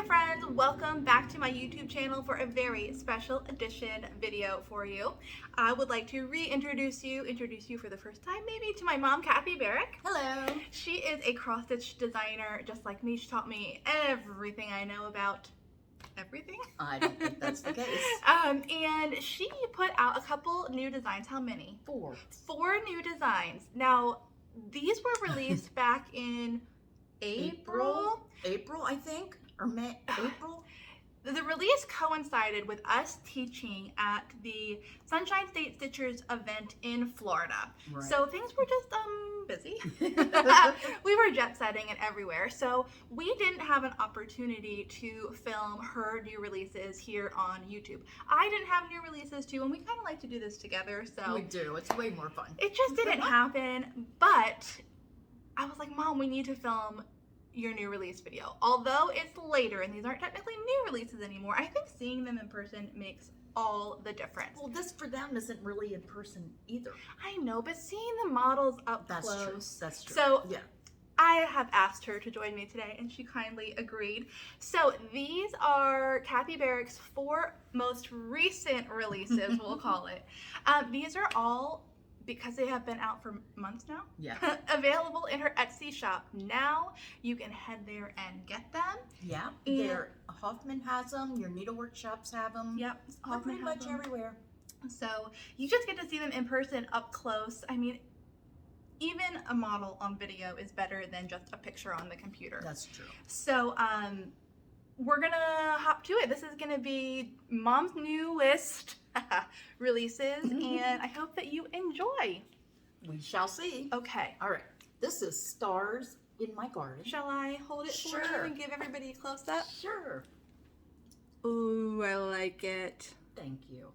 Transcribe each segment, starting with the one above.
there friends, welcome back to my YouTube channel for a very special edition video for you. I would like to introduce you for the first time maybe to my mom, Kathy Barrick. Hello. She is a cross-stitch designer just like me. She taught me everything I know about everything. I don't think that's the case. And she put out a couple new designs. How many? 4. 4 new designs. Now, these were released back in April, I think, or May, April. The release coincided with us teaching at the Sunshine State Stitchers event in Florida. Right. So things were just busy. We were jet setting and everywhere. So we didn't have an opportunity to film her new releases here on YouTube. I didn't have new releases too, and we kind of like to do this together. So We do. It's way more fun. it just didn't happen. But I was like, Mom, we need to film your new release video. Although it's later and these aren't technically new releases anymore, I think seeing them in person makes all the difference. Well, this for them isn't really in person either. I know, but seeing the models up That's close. true. That's true. So yeah. I have asked her to join me today and she kindly agreed. So these are Kathy Barrick's 4 most recent releases, we'll call it. These are all, because they have been out for months now, Yeah. available in her Etsy shop now. You can head there and get them. Yeah. And Hoffman has them. Your needlework shops have them. Yep, They're Hoffman pretty has much them. everywhere. So you just get to see them in person, up close. I mean, even a model on video is better than just a picture on the computer. That's true. So we're gonna hop to it. This is gonna be Mom's newest releases, and I hope that you enjoy. We shall see. Okay. All right. This is Stars in My Garden. Shall I hold it for you Sure. and give everybody a close-up? Sure. Ooh, I like it. Thank you.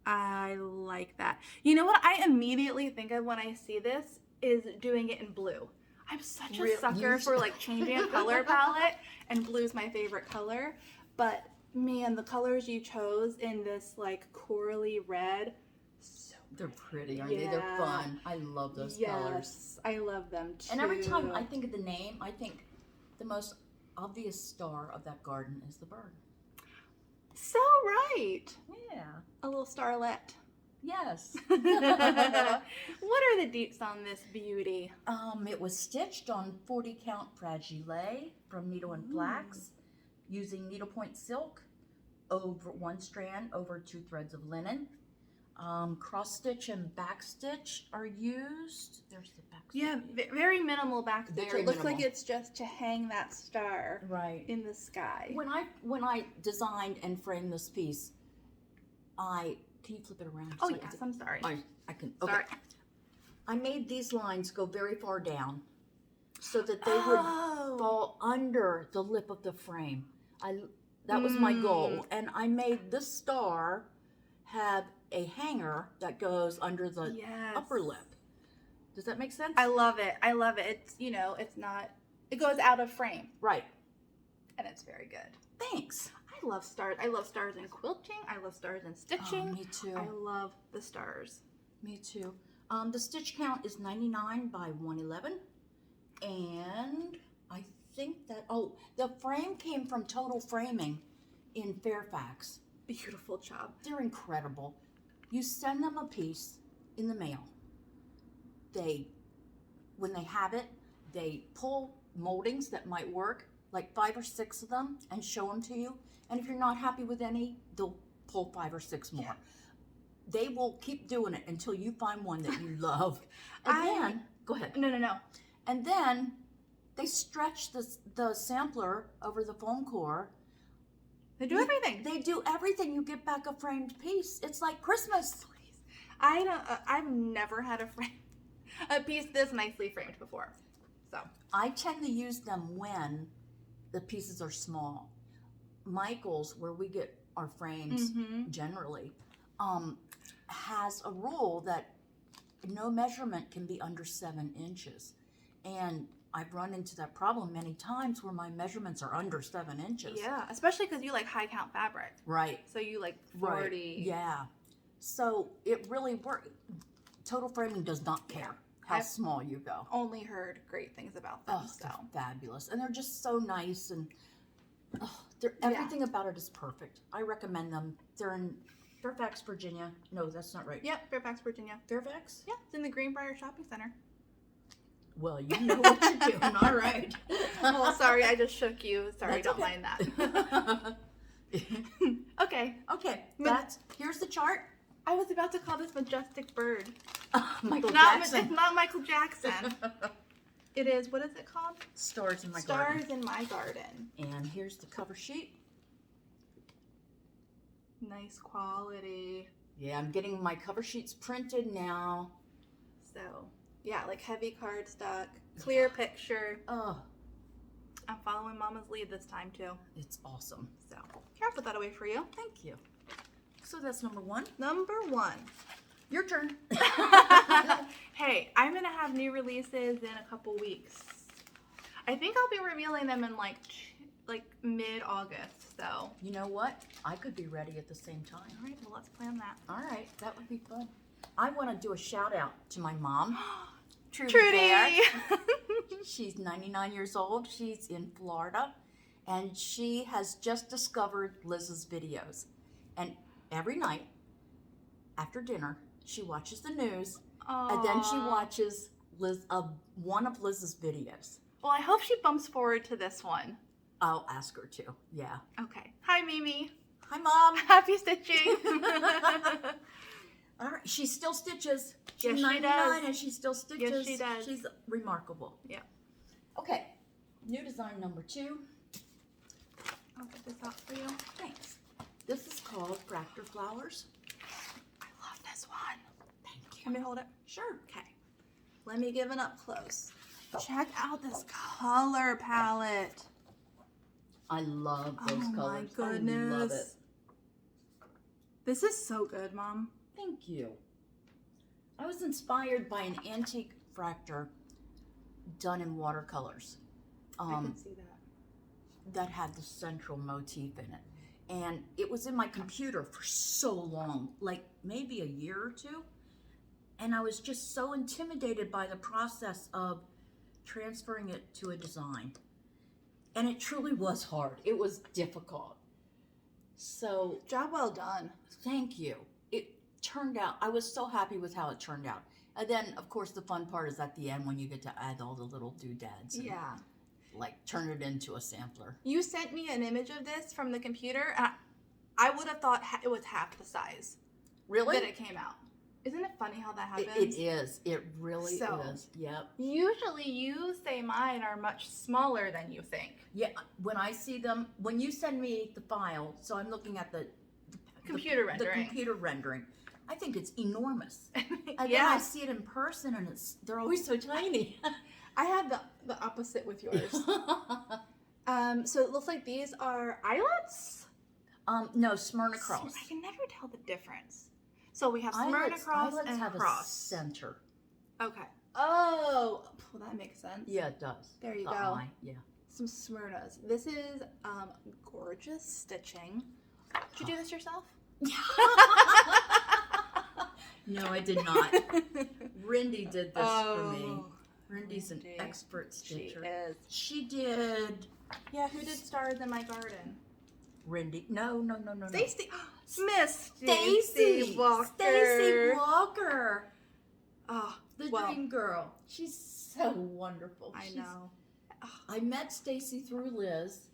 I like that. You know what I immediately think of when I see this is doing it in blue. I'm such a sucker for like changing a color palette, and blue's my favorite color. But man, the colors you chose in this like corally red, so They're pretty, aren't they? They're fun. I love those colors. Yes, I love them too. And every time I think of the name, I think the most obvious star of that garden is the bird. So right. Yeah. A little starlet. Yes. What are the deets on this beauty? It was stitched on 40 count fragile from Needle and Flax using needlepoint silk over 1 strand over 2 threads of linen. Cross stitch and back stitch are used. There's the back stitch. Yeah, very minimal back stitch. Very It looks like minimal. it's just to hang that star Right. in the sky. When I designed and framed this piece, can you flip it around? Oh so I yes, can- I'm sorry. I can. Okay. Sorry. I made these lines go very far down so that they would fall under the lip of the frame. That was my goal. And I made this star have a hanger that goes under the upper lip. Does that make sense? I love it. I love it. It's, you know, it's not, it goes out of frame. Right. And it's very good. Thanks. I love stars. I love stars in quilting. I love stars in stitching. Oh, me too. I love the stars. Me too. The stitch count is 99 by 111. And I think that, the frame came from Total Framing in Fairfax. Beautiful job. They're incredible. You send them a piece in the mail. When they have it, they pull moldings that might work, like 5 or 6 of them, and show them to you. And if you're not happy with any, they'll pull 5 or 6 more. Yeah. They will keep doing it until you find one that you love. And then, go ahead. No. And then they stretch the sampler over the foam core. They do everything. They do everything. You get back a framed piece. It's like Christmas. Please. I've never had a piece this nicely framed before. So I tend to use them when the pieces are small. Michael's, where we get our frames generally, has a rule that no measurement can be under 7 inches. And I've run into that problem many times where my measurements are under 7 inches. yeah, especially because you like high count fabric. Right. So you like 40. Right. Yeah. So it really works. Total Framing does not care how small you go. Only heard great things about them. Oh, they're fabulous. And they're just so nice, and Everything about it is perfect. I recommend them. They're in Fairfax, Virginia. No, that's not right. Yep, Fairfax, Virginia. Fairfax? Yeah, it's in the Greenbrier Shopping Center. Well, you know what you're doing. All right. Well, sorry, I just shook you. Sorry, That's don't okay. mind that. Okay. Okay, here's the chart. I was about to call this Majestic Bird. Michael Jackson. It's not Michael Jackson. It is, what is it called? Stars in My Garden. Stars in My Garden. And here's the cover sheet. Nice quality. Yeah, I'm getting my cover sheets printed now. So, yeah, like heavy cardstock, clear picture. Oh, I'm following Mama's lead this time too. it's awesome. So, here, I'll put that away for you. Thank you. So that's number 1. Number 1. Your turn. Hey, I'm going to have new releases in a couple weeks. I think I'll be revealing them in like mid-August, so. You know what? I could be ready at the same time. All right, well, let's plan that. All right, that would be fun. I want to do a shout out to my mom, Trudy. Trudy! She's 99 years old. She's in Florida, and she has just discovered Liz's videos. And every night after dinner, she watches the news, and then she watches one of Liz's videos. Well, I hope she bumps forward to this one. I'll ask her to. Yeah. Okay. Hi, Mimi. Hi, Mom. Happy stitching. All right. She still stitches. She's Yes, she 99 does. and she still stitches. Yes, she does. She's remarkable. Yeah. Okay. New design number 2. I'll get this out for you. Thanks. This is called Fraktur Flowers. I love this one. Thank you. Let me hold it. Sure. Okay. Let me give it up close. Check out this color palette. I love those colors. Oh my goodness. I love it. This is so good, Mom. Thank you. I was inspired by an antique Fraktur done in watercolors. I can see that. That had the central motif in it. And it was in my computer for so long, like maybe a year or 2. And I was just so intimidated by the process of transferring it to a design. And it truly was hard. It was difficult. So, Job well done. thank you. It turned out, I was so happy with how it turned out. And then, of course, the fun part is at the end when you get to add all the little doodads. And, Yeah. like, turn it into a sampler. You sent me an image of this from the computer, and I would have thought it was half the size Really? that it came out. Isn't it funny how that happens? It is. It really So- is. Yep. Usually you say mine are much smaller than you think. Yeah, when I see them, when you send me the file, so I'm looking at the Computer rendering. The computer rendering. I think it's enormous. And then I Yeah. see it in person, and they're always so tiny. I had the opposite with yours. So it looks like these are eyelets? No, Smyrna cross. I can never tell the difference. So we have Smyrna cross eyelets and have cross. a center. Okay. Oh, well, that makes sense. Yeah, it does. There you The go. eye, yeah. Some Smyrnas. This is gorgeous stitching. Did you do this yourself? No, I did not. Rindy did this for me. Rindy's an Rindy. expert stitcher. She is. She did. Yeah, who did Stars in My Garden? Rindy. No. Stacy. Miss Stacy Walker. Stacy Walker. Oh, The well, dream girl. She's so wonderful. I know. I met Stacy through Liz.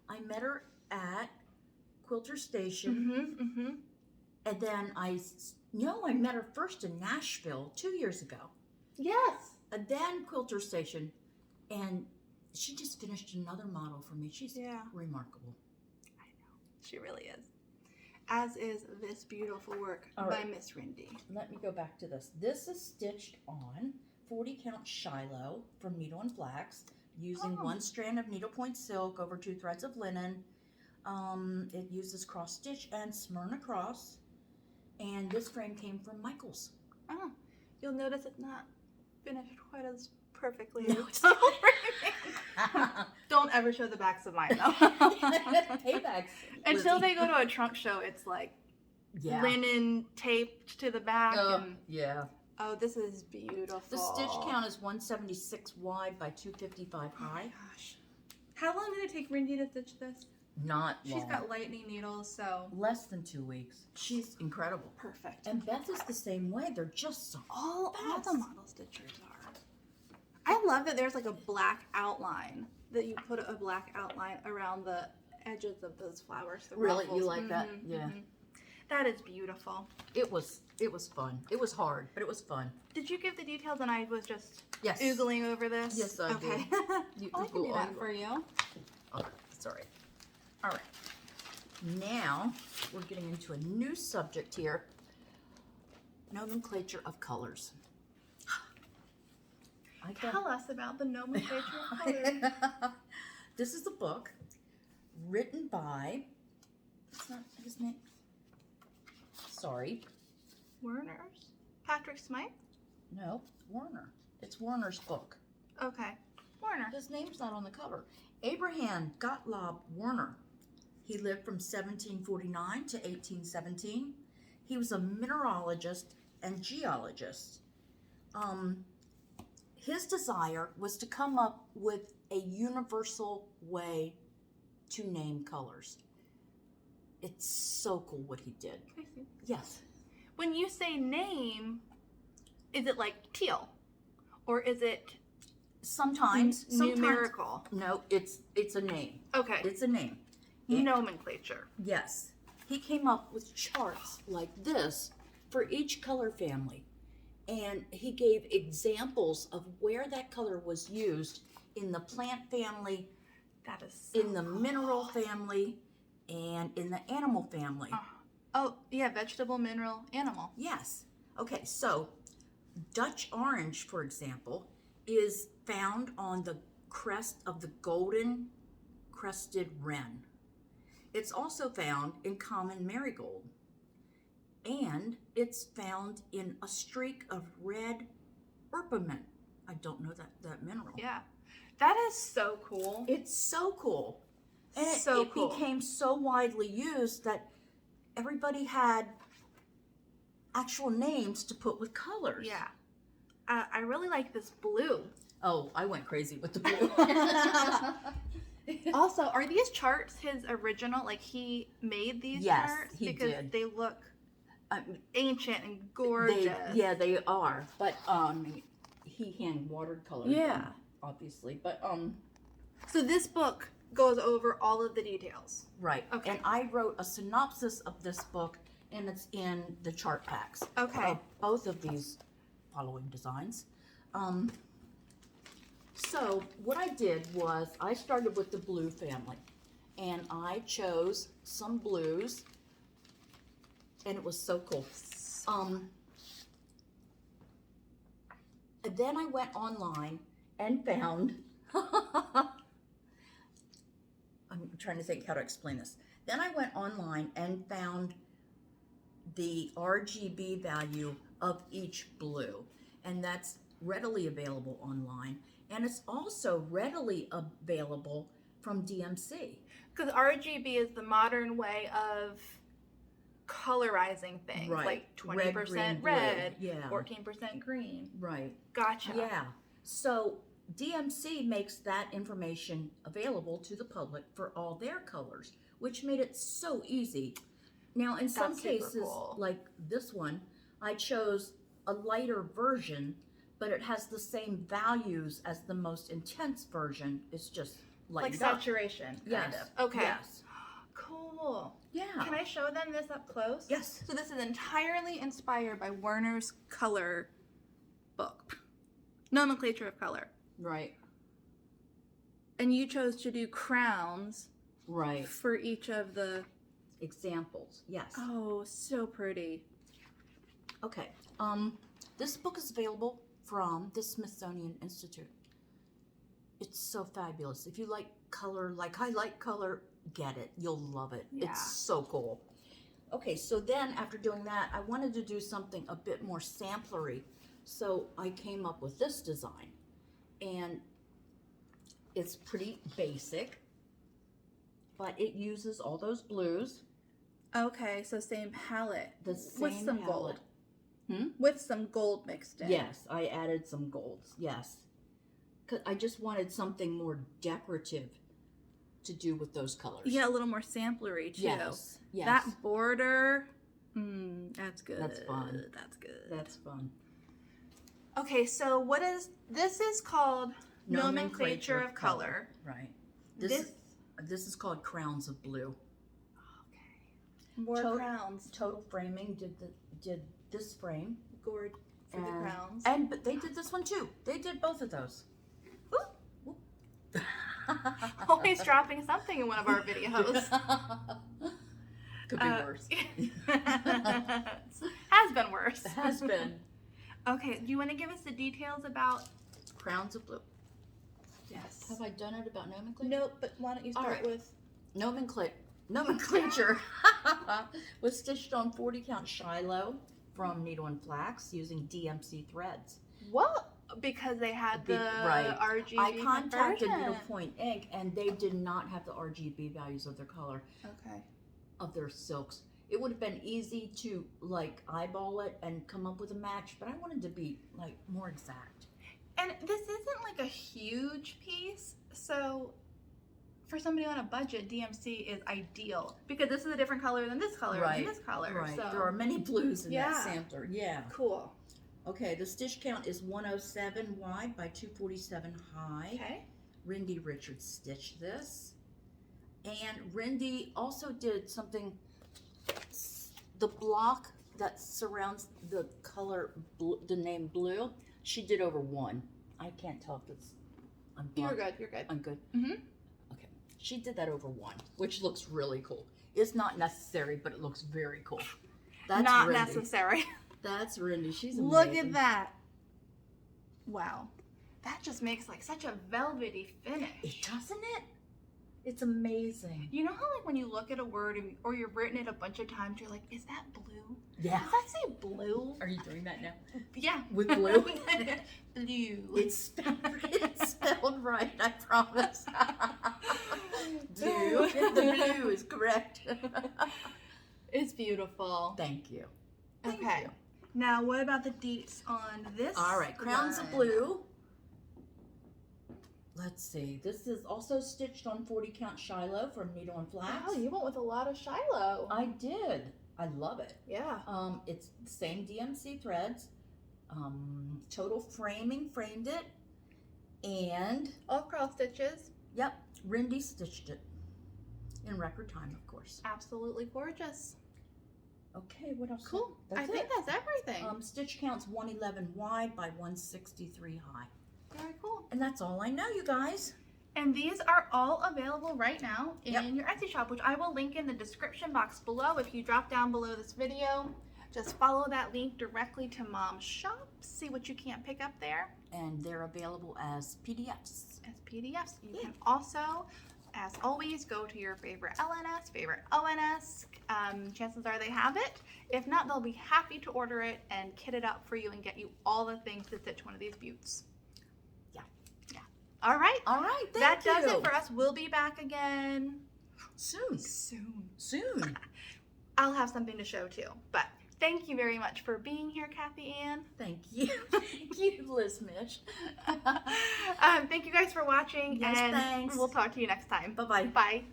I met her at Quilter Station. Mm-hmm. And then I met her first in Nashville 2 years ago. Yes. And then Quilter Station. And she just finished another model for me. She's remarkable. I know. She really is. As is this beautiful work by Miss Rindy. Let me go back to this. This is stitched on 40 count Shiloh from Needle and Flax using one strand of needlepoint silk over 2 threads of linen. It uses cross stitch and Smyrna cross. And this frame came from Michael's. Oh, you'll notice it's not finished quite as perfectly. No, as Don't ever show the backs of mine though. Paybacks. Until they go to a trunk show, it's like linen taped to the back. Oh, this is beautiful. The stitch count is 176 wide by 255 high. Gosh. How long did it take Rindy to stitch this? Not long. She's got lightning needles, so Less than 2 weeks. She's incredible. perfect. And Beth is the same way. They're just so all fast. the model stitchers are. I love that there's like a black outline, that you put a black outline around the edges of those flowers. The Really? ruffles. You like that? Yeah. That is beautiful. It was fun. It was hard, but it was fun. Did you give the details and I was just Yes. oogling over this? Yes, I okay. did. I can do that for you. Oh, sorry. All right. Now we're getting into a new subject here. Nomenclature of colors. Tell us about the nomenclature of colors. This is a book written by, it's not his name. Sorry. Werner's? Patrick Smythe? No, Warner. It's Warner's book. Okay. Werner. His name's not on the cover. Abraham Gottlob Werner. He lived from 1749 to 1817. He was a mineralogist and geologist. His desire was to come up with a universal way to name colors. It's so cool what he did. I see. Yes. When you say name, is it like teal? Or is it Sometimes numerical? No, it's a name. Okay. It's a name. Nomenclature. Yes. He came up with charts like this for each color family. And he gave examples of where that color was used in the plant family, That is so in the mineral family, and in the animal family. Oh, yeah, vegetable, mineral, animal. Yes. Okay, so Dutch orange, for example, is found on the crest of the golden crested wren. It's also found in common marigold. And it's found in a streak of red erpiment. I don't know that mineral. Yeah. That is so cool. It's so cool. And it cool. became so widely used that everybody had actual names to put with colors. Yeah. I really like this blue. Oh, I went crazy with the blue. Also, are these charts his original? Like he made these Yes, charts? he because did. they look ancient and gorgeous. They are. But he hand watercolored them, obviously. But So this book goes over all of the details. right. Okay. And I wrote a synopsis of this book, and it's in the chart packs. Okay. Of both of these following designs. So what I did was I started with the blue family, and I chose some blues, and it was so cool. And then I went online and found, I'm trying to think how to explain this. Then I went online and found the RGB value of each blue, and that's readily available online. And it's also readily available from DMC. Because RGB is the modern way of colorizing things. Right. Like 20% green, red, blue. Yeah. 14% green. Right. Gotcha. Yeah. So DMC makes that information available to the public for all their colors, which made it so easy. Now, in some That's super cases, cool. like this one, I chose a lighter version, but it has the same values as the most intense version. It's just Like lightened up. saturation, kind Yes. of. Okay. Yes. Cool. Yeah. Can I show them this up close? Yes. So this is entirely inspired by Werner's color book, Nomenclature of Color. Right. And you chose to do crowns Right. for each of the... Examples. Yes. Oh, so pretty. Okay. This book is available from the Smithsonian Institute. It's so fabulous. If you like color, like I like color, get it. You'll love it. Yeah. It's so cool. Okay, so then after doing that, I wanted to do something a bit more samplery. So I came up with this design. And it's pretty basic, but it uses all those blues. Okay, so same palette. The with same some palette. gold. With some gold mixed in. Yes, I added some golds. Yes. 'Cause I just wanted something more decorative. to do with those colors. Yeah, a little more samplery too. Yes. Yes. That border, that's good. That's fun. That's good. That's fun. Okay, so this is called Nomenclature of Color. Right. This is called Crowns of Blue. Okay. More crowns. Total Framing did this frame. Gourd for the crowns. But they did this one too. They did both of those. Ooh. Always dropping something in one of our videos. Could be worse. Has been worse. Has been. Okay, do you want to give us the details about Crowns of Blue? Yes. Have I done it about nomenclature? Nope, but why don't you start with Nomenclature was stitched on 40 count Shiloh from Needle and Flax using DMC threads. what? Because they had the RGB I contacted conversion. Needlepoint Ink and they did not have the RGB values of their color. Okay. Of their silks. It would have been easy to like eyeball it and come up with a match, but I wanted to be like more exact. And this isn't like a huge piece, so for somebody on a budget, DMC is ideal because this is a different color than this color and this color. Right. So. There are many blues in that sampler. Yeah. Cool. Okay, the stitch count is 107 wide by 247 high. Okay. Rindy Richards stitched this. And Rindy also did something, the block that surrounds the color, the name blue, she did over one. I can't tell if it's, You're good, you're good. I'm good? Mm-hmm. Okay. She did that over one, which looks really cool. It's not necessary, but it looks very cool. That's not Rindy. necessary. That's Rindy. She's amazing. Look at that. Wow. That just makes like such a velvety finish. Doesn't it? It's amazing. You know how like when you look at a word or you've written it a bunch of times, you're like, is that blue? Yeah. Does that say blue? Are you doing that now? Yeah. With blue? Blue. It's spelled right, I promise. Blue. The blue is correct. It's beautiful. Thank you. Okay. Now, what about the deets on this? All right, Crowns of Blue. Let's see. This is also stitched on 40 count Shiloh from Needle and Flax. Oh, you went with a lot of Shiloh. I did. I love it. Yeah. It's the same DMC threads. Total Framing framed it. And all cross stitches. Yep, Rindy stitched it in record time, of course. Absolutely gorgeous. Okay, what else? Cool. I think that's everything. Stitch counts 111 wide by 163 high. Very cool. And that's all I know, you guys. And these are all available right now in your Etsy shop, which I will link in the description box below. If you drop down below this video, just follow that link directly to Mom's shop. See what you can't pick up there. And they're available as PDFs. As PDFs. You can also, as always, go to your favorite LNS, favorite ONS. Chances are they have it. If not, they'll be happy to order it and kit it up for you and get you all the things to stitch one of these buttes. Yeah. All right. All right. That does it for us. We'll be back again soon. Soon. I'll have something to show too. But thank you very much for being here, Kathy Ann. Thank you. Thank you, Liz Mitch. Thank you guys for watching. Yes, and thanks. We'll talk to you next time. Bye-bye. Bye.